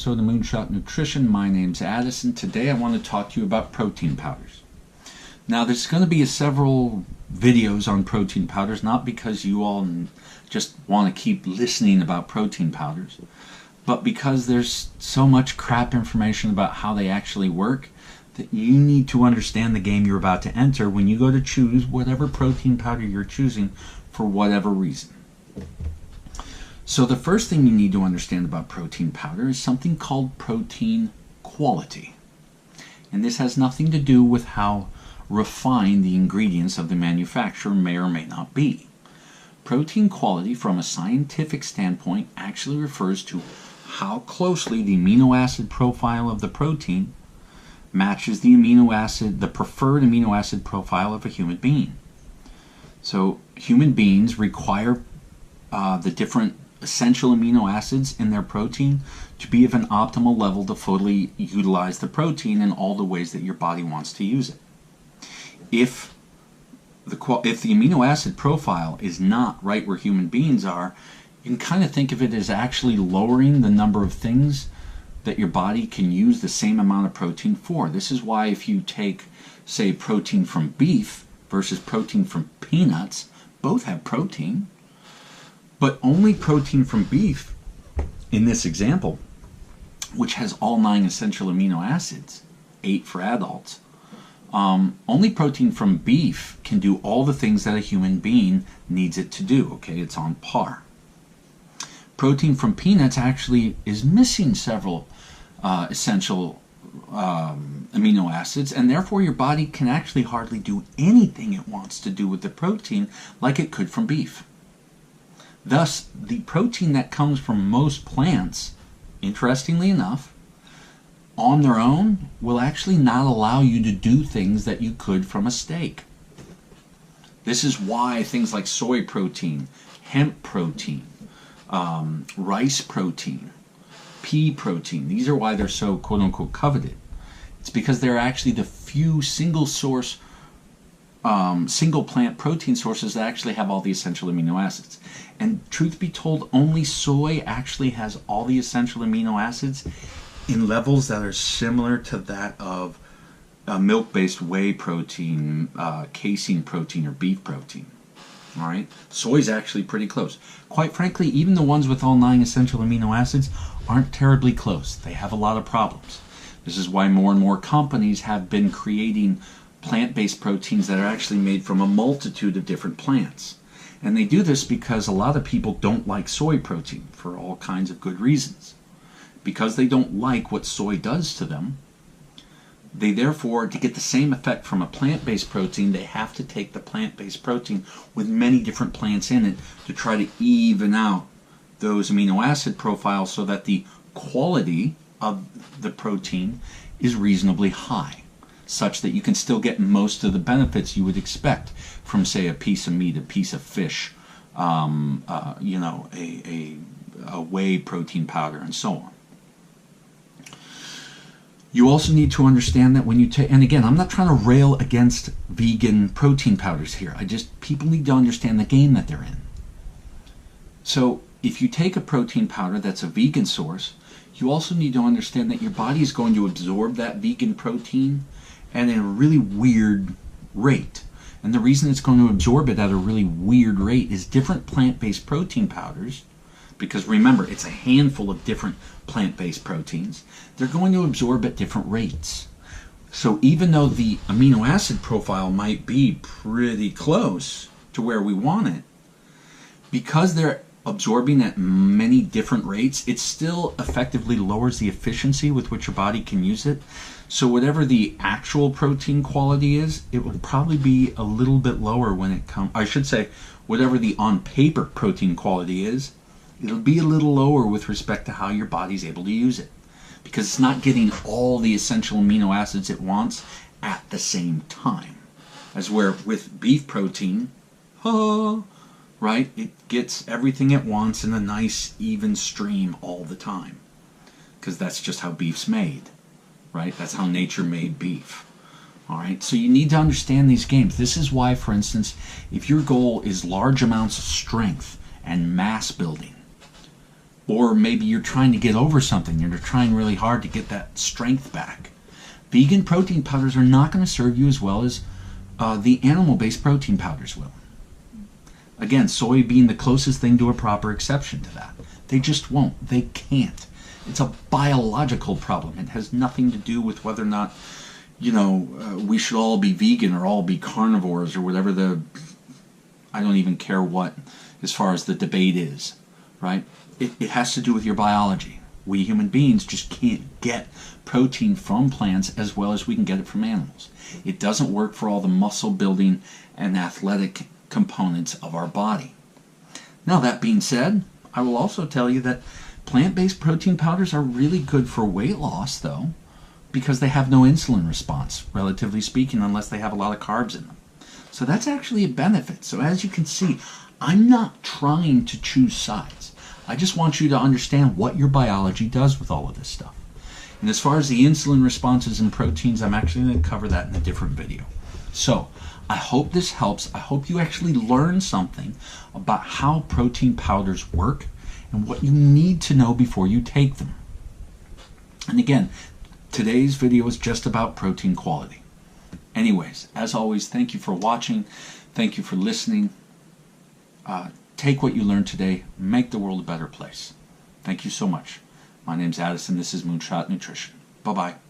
episode of Moonshot Nutrition. My name's Addison. Today I want to talk to you about protein powders. Now there's going to be several videos on protein powders, not because you all just want to keep listening about protein powders, but because there's so much crap information about how they actually work that you need to understand the game you're about to enter when you go to choose whatever protein powder you're choosing for whatever reason. So the first thing you need to understand about protein powder is something called protein quality. And this has nothing to do with how refined the ingredients of the manufacturer may or may not be. Protein quality from a scientific standpoint actually refers to how closely the amino acid profile of the protein matches the preferred amino acid profile of a human being. So human beings require the different essential amino acids in their protein to be of an optimal level to fully utilize the protein in all the ways that your body wants to use it. If the amino acid profile is not right where human beings are, you can kind of think of it as actually lowering the number of things that your body can use the same amount of protein for. This is why if you take, say, protein from beef versus protein from peanuts, both have protein, but only protein from beef, in this example, which has all 9 essential amino acids, 8 for adults, only protein from beef can do all the things that a human being needs it to do. Okay, it's on par. Protein from peanuts actually is missing several essential amino acids, and therefore your body can actually hardly do anything it wants to do with the protein like it could from beef. Thus, the protein that comes from most plants, interestingly enough, on their own will actually not allow you to do things that you could from a steak. This is why things like soy protein, hemp protein, rice protein, pea protein, these are why they're so quote-unquote coveted. It's because they're actually the few single plant protein sources that actually have all the essential amino acids. And truth be told, only soy actually has all the essential amino acids in levels that are similar to that of milk-based whey protein, casein protein, or beef protein. All right, soy is actually pretty close. Quite frankly, even the ones with all 9 essential amino acids aren't terribly close. They have a lot of problems. This is why more and more companies have been creating plant-based proteins that are actually made from a multitude of different plants. And they do this because a lot of people don't like soy protein for all kinds of good reasons. Because they don't like what soy does to them, they therefore, to get the same effect from a plant-based protein, they have to take the plant-based protein with many different plants in it to try to even out those amino acid profiles so that the quality of the protein is reasonably high, such that you can still get most of the benefits you would expect from, say, a piece of meat, a piece of fish, a whey protein powder, and so on. You also need to understand that when you take, and again, I'm not trying to rail against vegan protein powders here. People need to understand the game that they're in. So if you take a protein powder that's a vegan source, you also need to understand that your body is going to absorb that vegan protein at a really weird rate. And the reason it's going to absorb it at a really weird rate is different plant-based protein powders, because remember, it's a handful of different plant-based proteins, they're going to absorb at different rates. So even though the amino acid profile might be pretty close to where we want it, because they're absorbing at many different rates, it still effectively lowers the efficiency with which your body can use it. So whatever the actual protein quality is, it will probably be a little bit lower when it comes, I should say, whatever the on paper protein quality is, it'll be a little lower with respect to how your body's able to use it, because it's not getting all the essential amino acids it wants at the same time. As where with beef protein, right, it gets everything it wants in a nice even stream all the time, because that's just how beef's made, right? That's how nature made beef. All right, so you need to understand these games. This is why, for instance, if your goal is large amounts of strength and mass building, Or maybe you're trying to get over something and you're trying really hard to get that strength back. Vegan protein powders are not going to serve you as well as the animal-based protein powders will. Again, soy being the closest thing to a proper exception to that. They just won't. They can't. It's a biological problem. It has nothing to do with whether or not, we should all be vegan or all be carnivores or whatever I don't even care what as far as the debate is, right? It has to do with your biology. We human beings just can't get protein from plants as well as we can get it from animals. It doesn't work for all the muscle building and athletic components of our body. Now, that being said, I will also tell you that plant-based protein powders are really good for weight loss, though, because they have no insulin response, relatively speaking, unless they have a lot of carbs in them. So that's actually a benefit. So as you can see, I'm not trying to choose sides. I just want you to understand what your biology does with all of this stuff. And as far as the insulin responses in proteins, I'm actually going to cover that in a different video. So I hope this helps. I hope you actually learn something about how protein powders work and what you need to know before you take them. And again, today's video is just about protein quality. Anyways, as always, thank you for watching. Thank you for listening. Take what you learned today, make the world a better place. Thank you so much. My name's Addison. This is Moonshot Nutrition. Bye-bye.